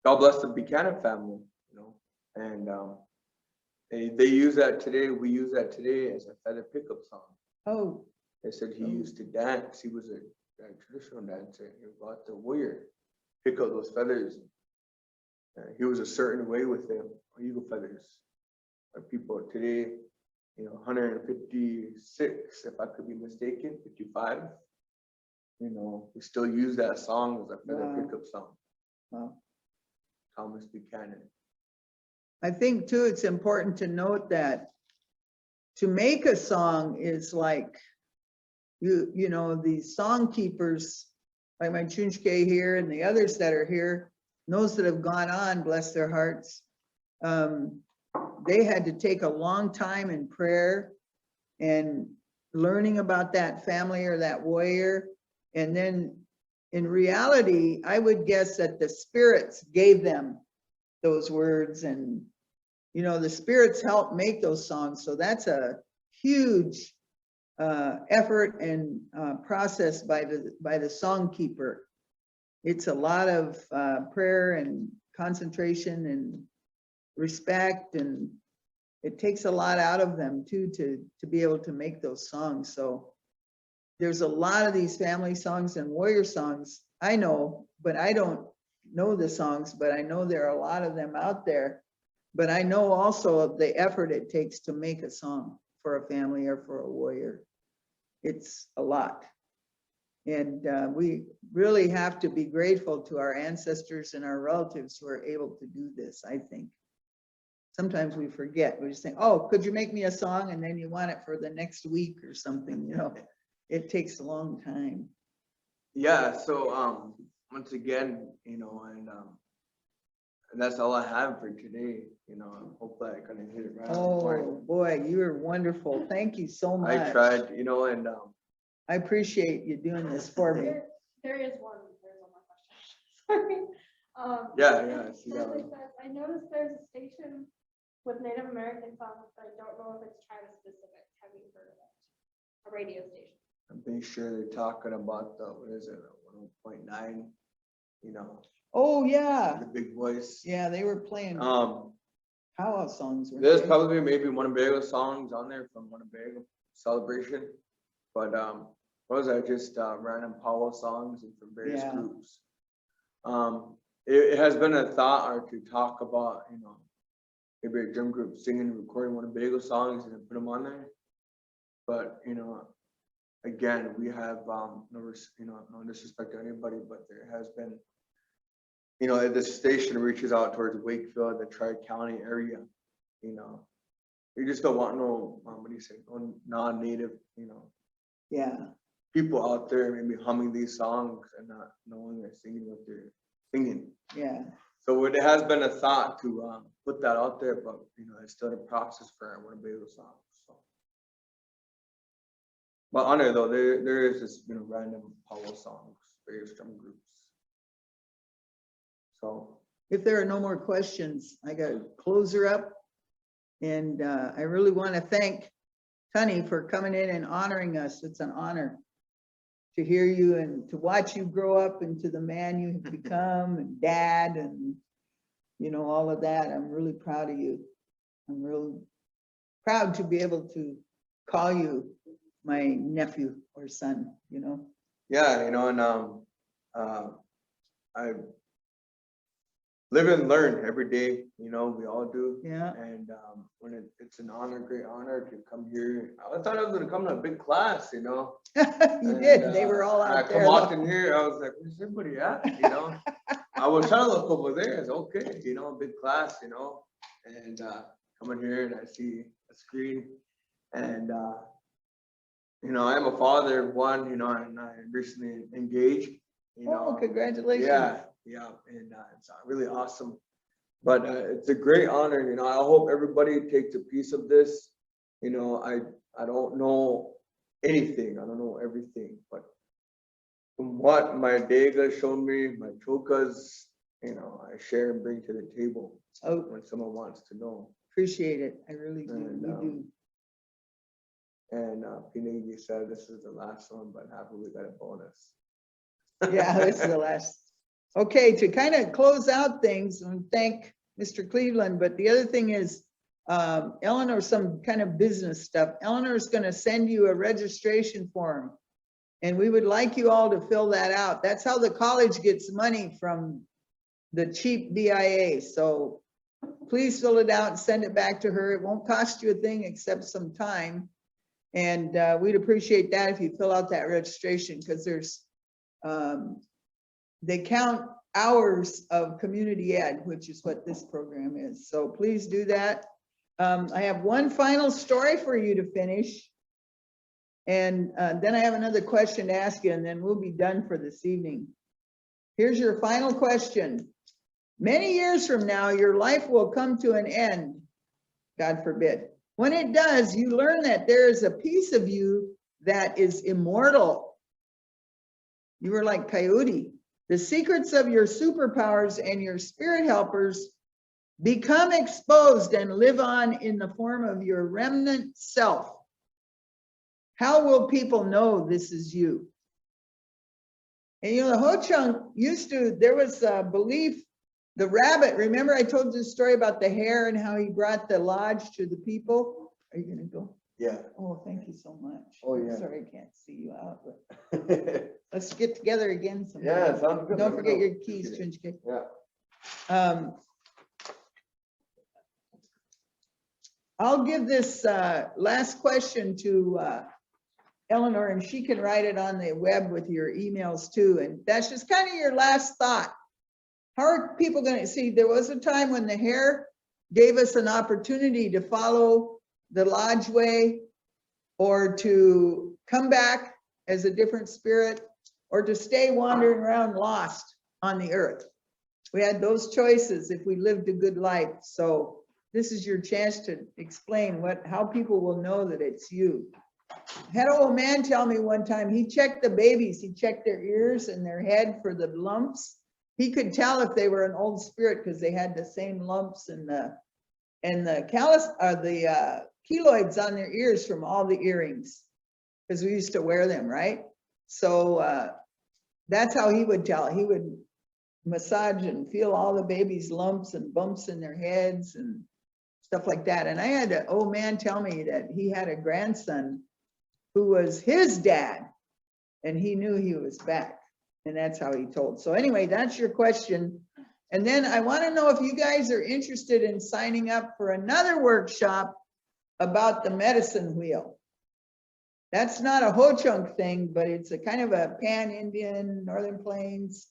God bless the Buchanan family, you know, and they use that today. We use that today as a feather pickup song. Oh, They said he used to dance. He was a traditional dancer. He was about the warrior, pick up those feathers. He was a certain way with them, eagle feathers. People today, you know, 156, if I could be mistaken, 55. You know, we still use that song as a feather Wow. pickup song. wow. Thomas Buchanan. I think too, it's important to note that to make a song is like, you know, the song keepers, like my Chunchke here and the others that are here, those that have gone on, bless their hearts. they had to take a long time in prayer and learning about that family or that warrior. And then in reality, I would guess that the spirits gave them those words, and, you know, the spirits helped make those songs. So that's a huge effort and process by the song keeper. It's a lot of prayer and concentration and respect, and it takes a lot out of them too to be able to make those songs. So there's a lot of these family songs and warrior songs I know, but I don't know the songs, but I know there are a lot of them out there. But I know also of the effort it takes to make a song for a family or for a warrior. It's a lot. And we really have to be grateful to our ancestors and our relatives who are able to do this, I think. Sometimes we forget. We just think, oh, could you make me a song? And then you want it for the next week or something, you know. It takes a long time. Yeah, so once again, you know, and that's all I have for today. You know, hopefully I kind of hit it right on the point. Oh, boy, you are wonderful. Thank you so much. I tried, you know, and I appreciate you doing this for me. There's one more question. Sorry. yeah, I see that Shirley one. says, I noticed there's a station with Native American songs, but I don't know if it's tribe specific. Have you heard of it? A radio station. I'm pretty sure they're talking about the, what is it, 1.9, you know, Oh, yeah. the big voice. Yeah, they were playing powwow songs. weren't There's they? probably maybe Winnebago songs on there from Winnebago celebration, but what was that? Just random powwow songs and from various Yeah. groups. It has been a thought or to talk about, you know, maybe a drum group singing and recording Winnebago songs and put them on there. But, you know, again, we have, no disrespect to anybody, but there has been, you know, the station reaches out towards Wakefield, the Tri-County area, you know, you just don't want no, what do you say, no non-native, you know, Yeah, people out there maybe humming these songs and not knowing or singing what they're singing. yeah. So it has been a thought to put that out there, but, you know, it's still a process for our Winnebago songs. So. But on there though, there is this, you know, random powwow songs, various drum groups. So If there are no more questions, I got to close her up. And I really want to thank Tunny for coming in and honoring us. It's an honor to hear you and to watch you grow up into the man you have become, and dad, and, you know, all of that. I'm really proud of you. I'm really proud to be able to call you my nephew or son, you know. yeah, you know, and I live and learn every day, you know, we all do. Yeah. And when it's an honor, great honor to come here. I thought I was gonna come to a big class, you know. You did. They were all and out I there. come walking here, I was like, where's everybody at? You know, I was trying to look over there. It's okay, you know, big class, you know, and coming here and I see a screen, and you know, I'm a father of one, you know, and I recently engaged. You know, Oh, congratulations. yeah, and it's really awesome. But it's a great honor, you know. I hope everybody takes a piece of this. You know, I don't know anything. I don't know everything, but from what my Dega showed me, my chokas, you know, I share and bring to the table Oh, when someone wants to know. appreciate it. I really do. And, You do. And Pinigi said this is the last one, but happily we got a bonus. Yeah, this is the last. Okay, to kind of close out things, and thank Mr. Cleveland, but the other thing is, Eleanor, some kind of business stuff. Eleanor is going to send you a registration form, and we would like you all to fill that out. That's how the college gets money from the cheap BIA. So please fill it out and send it back to her. It won't cost you a thing except some time. And we'd appreciate that if you fill out that registration, because there's, they count hours of community ed, which is what this program is. So please do that. I have one final story for you to finish. And then I have another question to ask you, and then we'll be done for this evening. Here's your final question. Many years from now, your life will come to an end. God forbid. When it does, you learn that there is a piece of you that is immortal. You are like Coyote. The secrets of your superpowers and your spirit helpers become exposed and live on in the form of your remnant self. How will people know this is you? And you know, the HoChunk used to, there was a belief, the rabbit, remember I told you the story about the hare and how he brought the lodge to the people? Are you gonna go? Yeah. Oh, thank you so much. Oh, I'm yeah. sorry I can't see you out, but let's get together again sometime. Yeah, sounds good. Don't forget your keys, Tunny. Yeah. I'll give this last question to Eleanor, and she can write it on the web with your emails too. And that's just kind of your last thought. How are people going to see? There was a time when the hare gave us an opportunity to follow the lodge way, or to come back as a different spirit, or to stay wandering around lost on the earth. We had those choices if we lived a good life. So this is your chance to explain how people will know that it's you. I had an old man tell me one time, he checked the babies, he checked their ears and their head for the lumps. He could tell if they were an old spirit because they had the same lumps and the keloids on their ears from all the earrings, because we used to wear them, right? So that's how he would tell. He would massage and feel all the babies' lumps and bumps in their heads and stuff like that. And I had an old man tell me that he had a grandson who was his dad, and he knew he was back, and that's how he told. So anyway, that's your question. And then I want to know if you guys are interested in signing up for another workshop about the medicine wheel. That's not a HoChunk thing, but it's a kind of a pan-Indian, Northern Plains.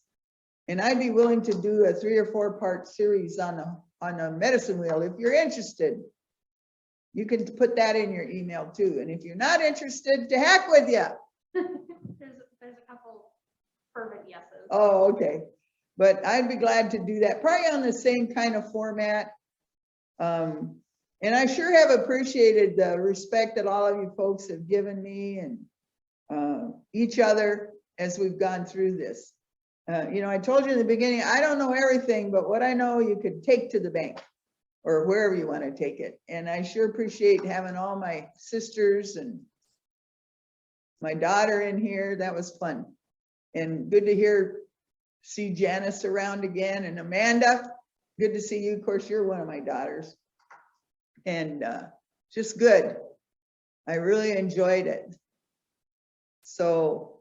And I'd be willing to do a 3 or 4 part series on a medicine wheel. If you're interested, you can put that in your email too. And if you're not interested, to heck with you. There's a couple fervent yeses. Oh, okay. But I'd be glad to do that, probably on the same kind of format. And I sure have appreciated the respect that all of you folks have given me and each other as we've gone through this. You know, I told you in the beginning, I don't know everything, but what I know you could take to the bank or wherever you want to take it. And I sure appreciate having all my sisters and my daughter in here. That was fun. And good to see Janice around again, and Amanda, good to see you. Of course, you're one of my daughters. And just good. I really enjoyed it. So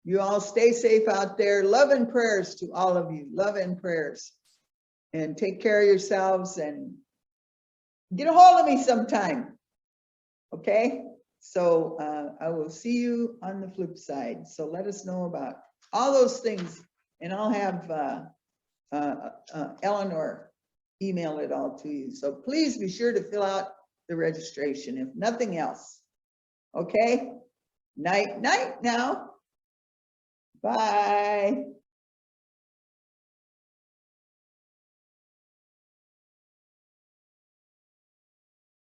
you all stay safe out there. Love and prayers to all of you. Love and prayers. And take care of yourselves and get a hold of me sometime. Okay? So I will see you on the flip side. So let us know about all those things. And I'll have Eleanor email it all to you. So please be sure to fill out the registration, if nothing else. Okay? Night, night now. Bye.